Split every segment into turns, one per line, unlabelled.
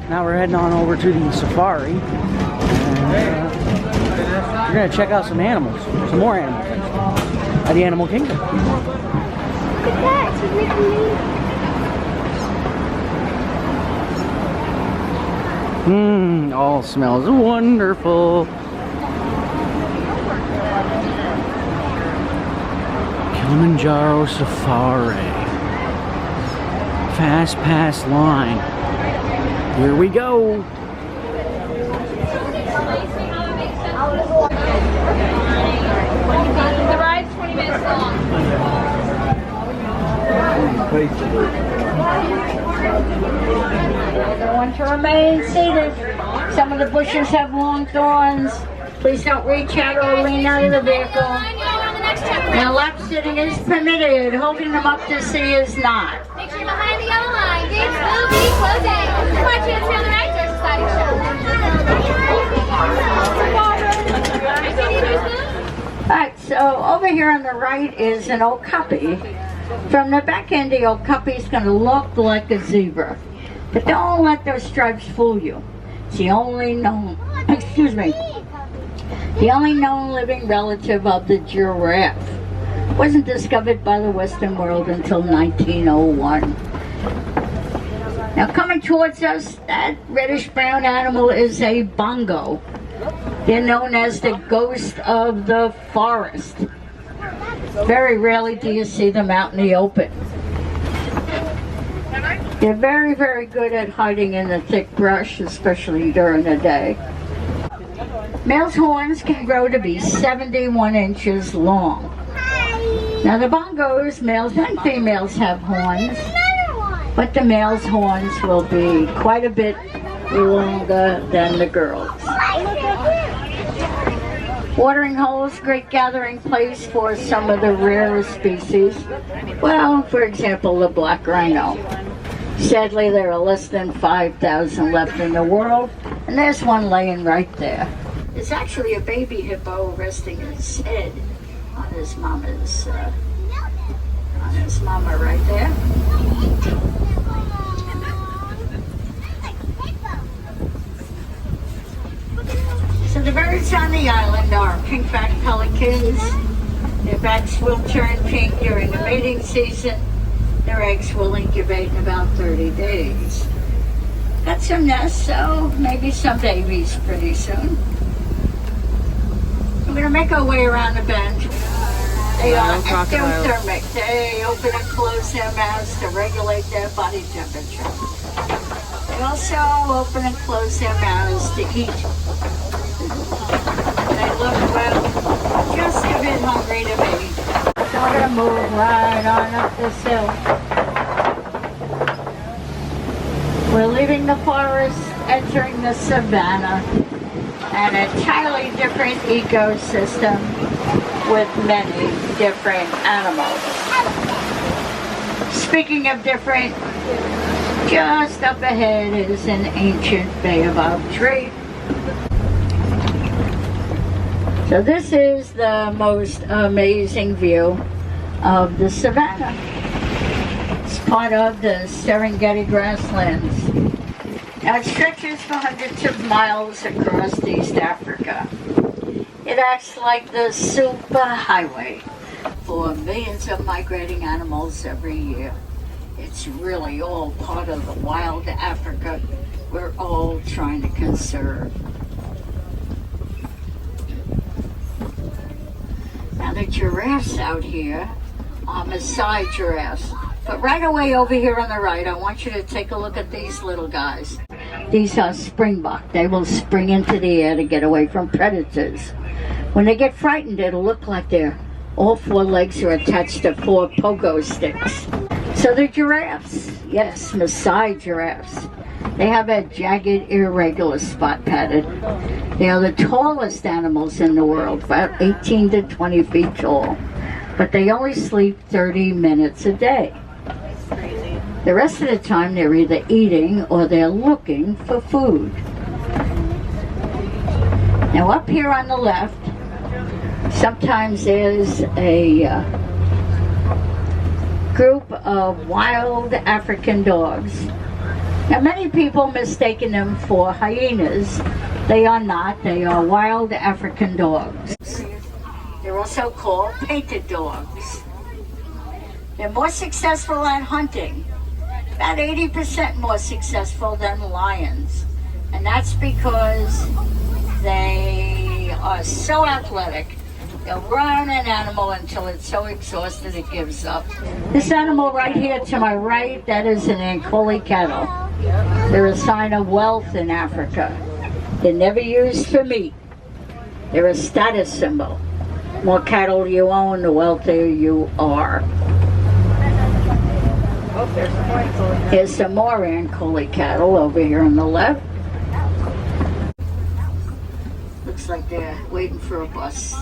Now we're heading on over to the safari. And, we're going to check out some animals. Some more animals. At the animal kingdom.
Look at that. She's making me.
All smells wonderful. Kilimanjaro Safari. Fast pass line. Here we go.
The ride's 20 minutes long.
The one to remain seated. Some of the bushes have long thorns. Please don't reach out or lean out of the vehicle. Now lap sitting is permitted. Holding them up to see is not.
Make sure you're behind the yellow line. Gates will be closing. Come on, chance on the right. There's a sliding show.
Alright, so over here on the right is an okapi. From the back end, the okapi is going to look like a zebra. But don't let those stripes fool you. It's the only known, the only known living relative of the giraffe. It wasn't discovered by the Western world until 1901. Now coming towards us, that reddish-brown animal is a bongo. They're known as the ghost of the forest. Very rarely do you see them out in the open. They're very, very good at hiding in the thick brush, especially during the day. Males' horns can grow to be 71 inches long. Now the bongos, males and females, have horns, but the males' horns will be quite a bit longer than the girls'. Watering holes, great gathering place for some of the rarest species. Well, for example, the black rhino. Sadly, there are less than 5,000 left in the world, and there's one laying right there. It's actually a baby hippo resting his head on his mama right there. So the birds on the island are pink-backed pelicans. Their backs will turn pink during the mating season. Their eggs will incubate in about 30 days. Got some nests, so maybe some babies pretty soon. We're going to make our way around the bend. They are ectothermic. They open and close their mouths to regulate their body temperature. They also open and close their mouths to eat. They look, well, just a bit hungry to me. So we're going to move right on up this hill. We're leaving the forest, entering the savannah, an entirely different ecosystem with many different animals. Speaking of different, just up ahead is an ancient baobab tree. So this is the most amazing view of the savannah. It's part of the Serengeti grasslands. Now it stretches for hundreds of miles across East Africa. It acts like the super highway for millions of migrating animals every year. It's really all part of the wild Africa we're all trying to conserve. Now the giraffes out here are Maasai giraffes. But right away over here on the right, I want you to take a look at these little guys. These are springbok. They will spring into the air to get away from predators. When they get frightened, it'll look like all four legs are attached to four pogo sticks. So the giraffes, yes, Maasai giraffes, they have a jagged, irregular spot pattern. They are the tallest animals in the world, about 18 to 20 feet tall. But they only sleep 30 minutes a day. The rest of the time they're either eating or they're looking for food. Now up here on the left, sometimes there's a group of wild African dogs. Now, many people mistaken them for hyenas. They are not. They are wild African dogs. They're also called painted dogs. They're more successful at hunting, about 80% more successful than lions. And that's because they are so athletic. They'll run an animal until it's so exhausted it gives up. This animal right here to my right, that is an Ankole cattle. They're a sign of wealth in Africa. They're never used for meat. They're a status symbol. The more cattle you own, the wealthier you are. Here's some more Ankole cattle over here on the left. Looks like they're waiting for a bus.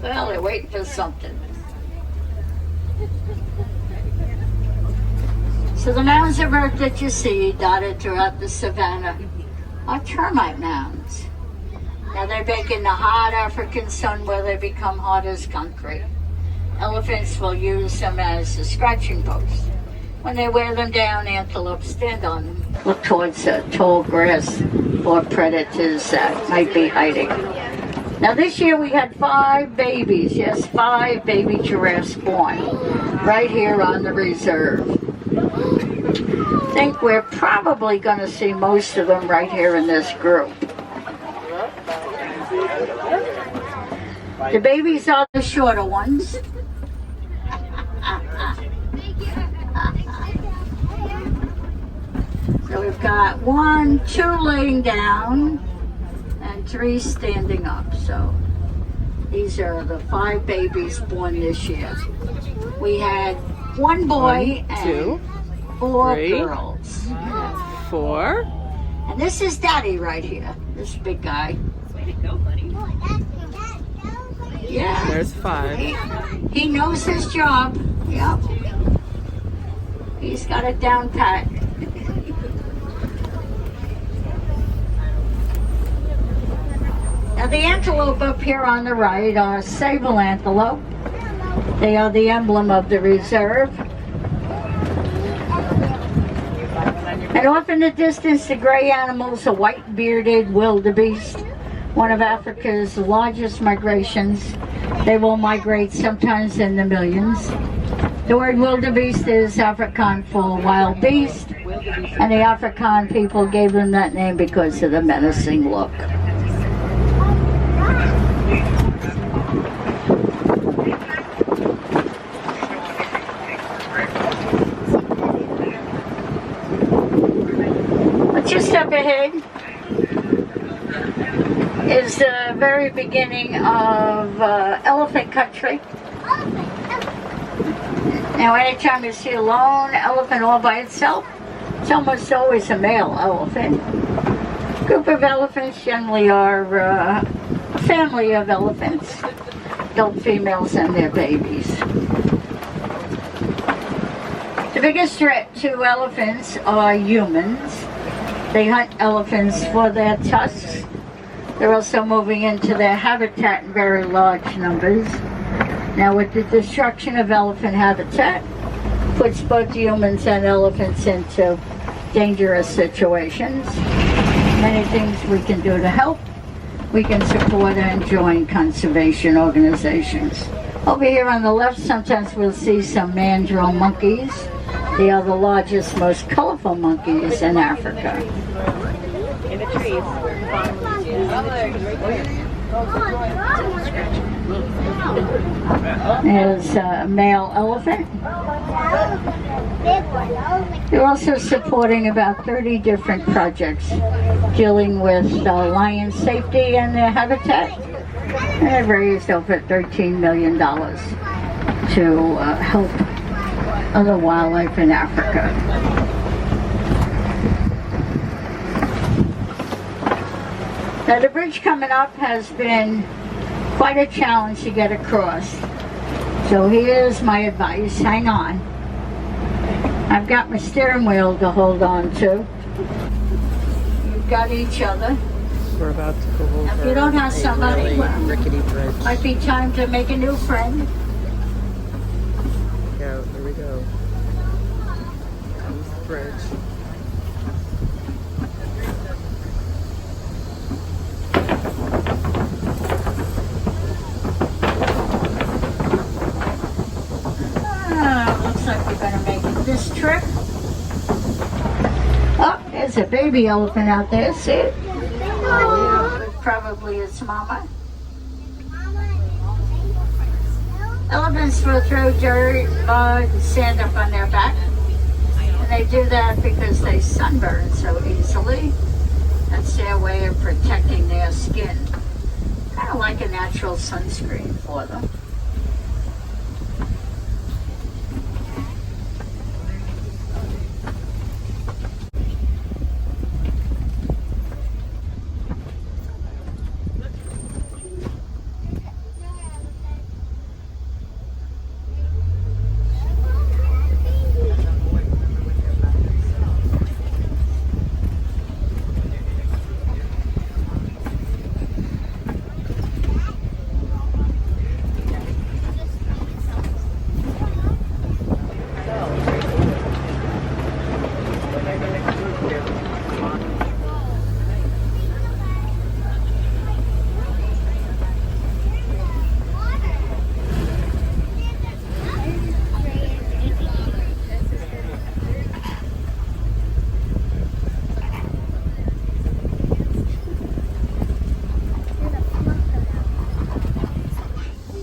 Well, they're waiting for something. So the mounds of earth that you see dotted throughout the savannah are termite mounds. Now they bake in the hot African sun where they become hard as concrete. Elephants will use them as a scratching post. When they wear them down, antelope stand on them. Look towards the tall grass for predators that might be hiding. Now this year we had 5 babies, yes, 5 baby giraffes born right here on the reserve. I think we're probably going to see most of them right here in this group. The babies are the shorter ones. So we've got 1, 2 laying down and 3 standing up. So these are the 5 babies born this year. We had 1 boy and 4 girls.
4.
And this is Daddy right here, this big guy.
Way to go, buddy.
Yeah.
There's 5.
He knows his job. Yep. He's got it down pat. Now the antelope up here on the right are sable antelope. They are the emblem of the reserve. And off in the distance, the gray animals, a white-bearded wildebeest, one of Africa's largest migrations. They will migrate sometimes in the millions. The word wildebeest is Afrikaans for wild beast, and the Afrikaan people gave them that name because of the menacing look. Just up ahead is the very beginning of elephant country. Now anytime you see a lone elephant all by itself, it's almost always a male elephant. A group of elephants generally are a family of elephants, adult females and their babies. The biggest threat to elephants are humans. They hunt elephants for their tusks. They're also moving into their habitat in very large numbers. Now with the destruction of elephant habitat, puts both humans and elephants into dangerous situations. Many things we can do to help. We can support and join conservation organizations. Over here on the left, sometimes we'll see some mandrill monkeys. They are the largest, most colorful monkeys in Africa.
In the trees.
There's a male elephant. They're also supporting about 30 different projects dealing with lion safety and their habitat. And they've raised over $13 million to help other wildlife in Africa. Now the bridge coming up has been quite a challenge to get across. So here's my advice, hang on. I've got my steering wheel to hold on to. You've got each other.
We're about to go over
If you don't have somebody,
really
well,
rickety bridge.
might be time to make a new friend.
Yeah, there we go. bridge.
Looks like we're gonna make it this trip. Oh, there's a baby elephant out there. See it? Probably its mama. Elephants will throw dirt, mud, and sand up on their back. And they do that because they sunburn so easily. That's their way of protecting their skin. Kind of like a natural sunscreen for them.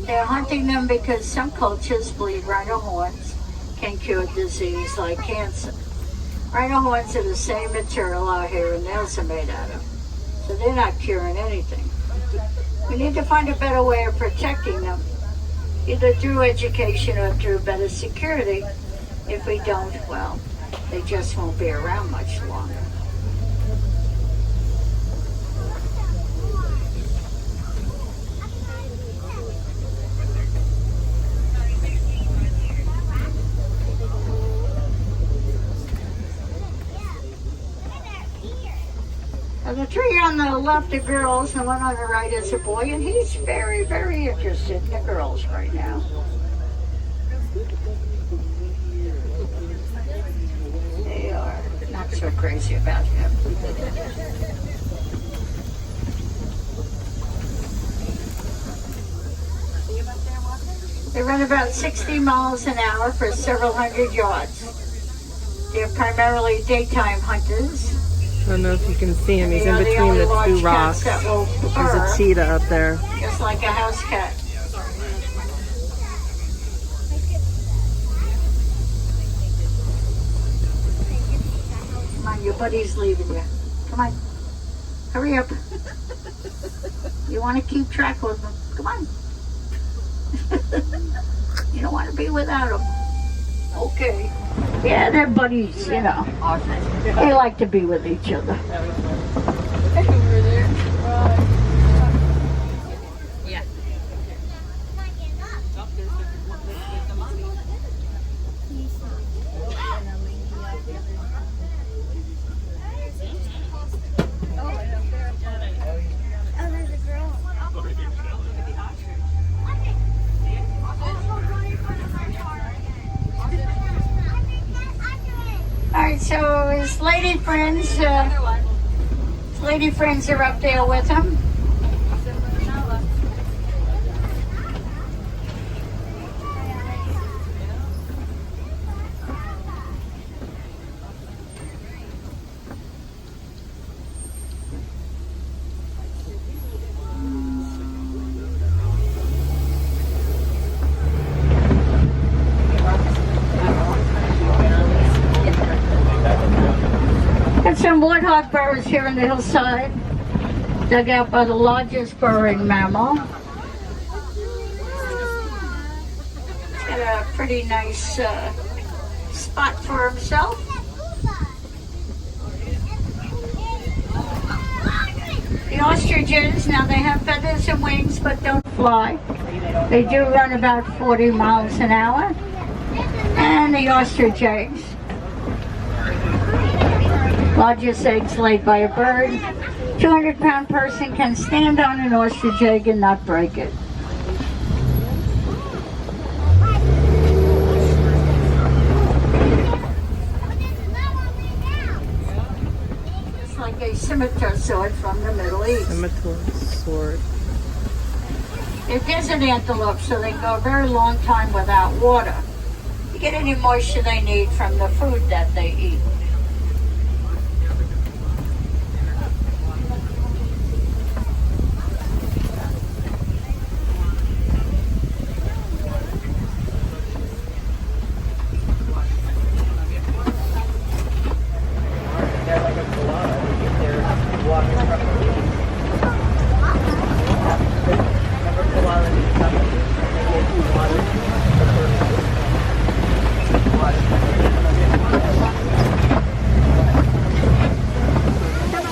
They're hunting them because some cultures believe rhino horns can cure disease like cancer. Rhino horns are the same material our hair and nails are made out of, so they're not curing anything. We need to find a better way of protecting them, either through education or through better security. If we don't, well, they just won't be around much longer. The tree on the left are girls, and the one on the right is a boy, and he's very, very interested in the girls right now. They are not so crazy about him. They run about 60 miles an hour for several hundred yards. They're primarily daytime hunters.
I don't know if you can see him. He's in between the two rocks. There's a cheetah up there.
Just like a house cat. Come on, your buddy's leaving you. Come on. Hurry up. You want to keep track with them. Come on. You don't want to be without them. Okay. Yeah, they're buddies, you know. They like to be with each other.
Yeah.
Oh, there's a girl.
Alright, so his lady friends are up there with him. Got some warthog burrows here on the hillside, dug out by the largest burrowing mammal. He's got a pretty nice spot for himself. The ostriches, now they have feathers and wings but don't fly. They do run about 40 miles an hour. And the ostrich eggs. Largest eggs laid by a bird. 200-pound person can stand on an ostrich egg and not break it. like a scimitar sword from the Middle East.
Scimitar sword.
They're desert antelope, so they go a very long time without water. You get any moisture they need from the food that they eat.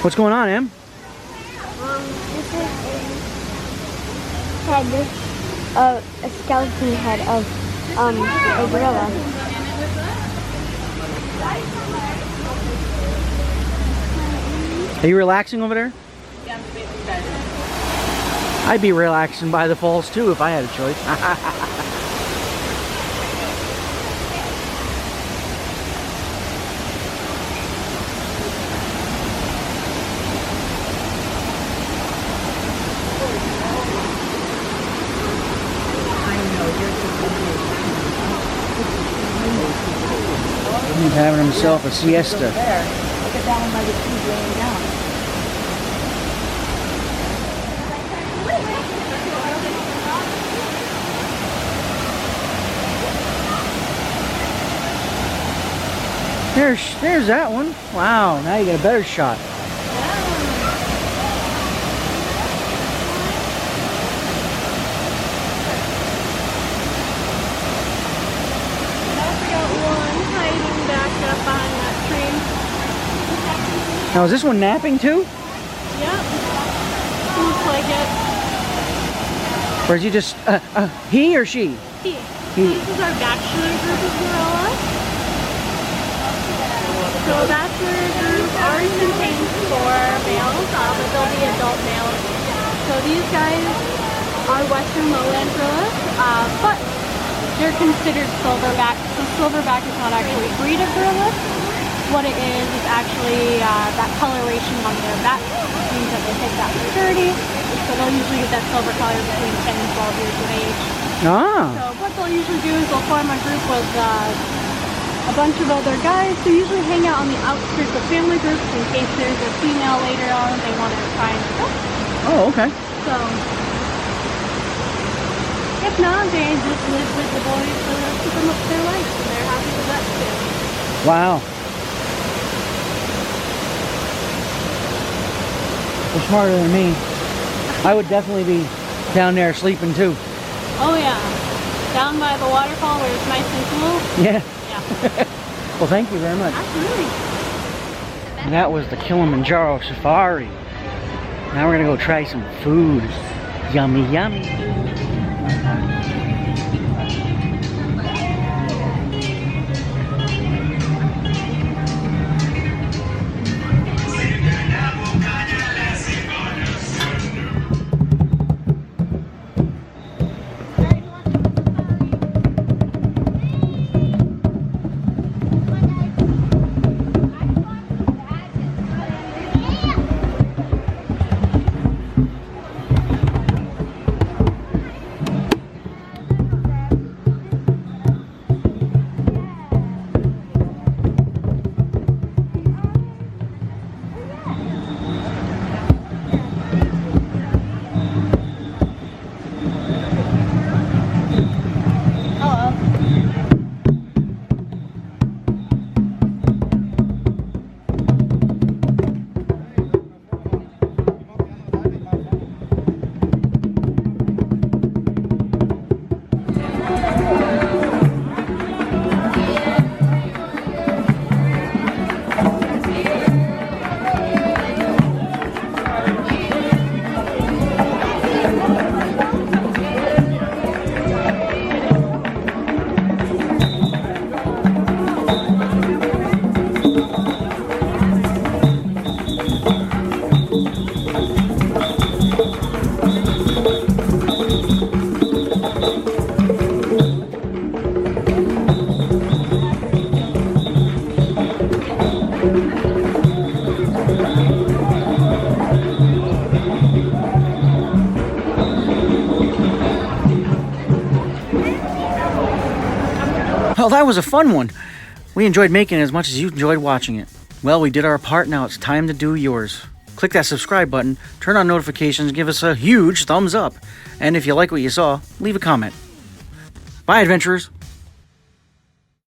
What's going on, Em?
This is a skeleton head of a gorilla.
Are you relaxing over there?
Yeah, I'm waiting bed.
I'd be relaxing by the falls too if I had a choice. He's having himself a siesta.
Look at that one by the trees laying down.
There's that one. Wow, now you get a better shot. Now is this one napping too?
Yep. Looks like it.
Or is he just, he or she?
He.
He.
This is our bachelor group of gorillas. So bachelor group ours contains 4 males, but they'll be adult males. So these guys are western lowland gorillas, but they're considered silverback. So silverback is not actually a breed of gorillas. What it is actually that coloration on their back means that they hit that maturity. So they'll usually get that silver color between 10 and 12 years of age.
Ah.
So what they'll usually do is they'll form a group with a bunch of other guys who usually hang out on the outskirts of family groups in case there's a female later on they want to try and kill.
Oh, okay.
So if not, they just live with the boys for the rest of their life, and they're happy with that too.
Wow. They're smarter than me. I would definitely be down there sleeping too.
Oh yeah, down by the waterfall where it's nice and cool.
Yeah.
Yeah.
Well, thank you very much.
Absolutely.
And that was the Kilimanjaro Safari. Now we're gonna go try some food. Yummy, yummy. Well, that was a fun one. We enjoyed making it as much as you enjoyed watching it. Well, we did our part, now it's time to do yours. Click that subscribe button, turn on notifications, give us a huge thumbs up. And if you like what you saw, leave a comment. Bye, adventurers.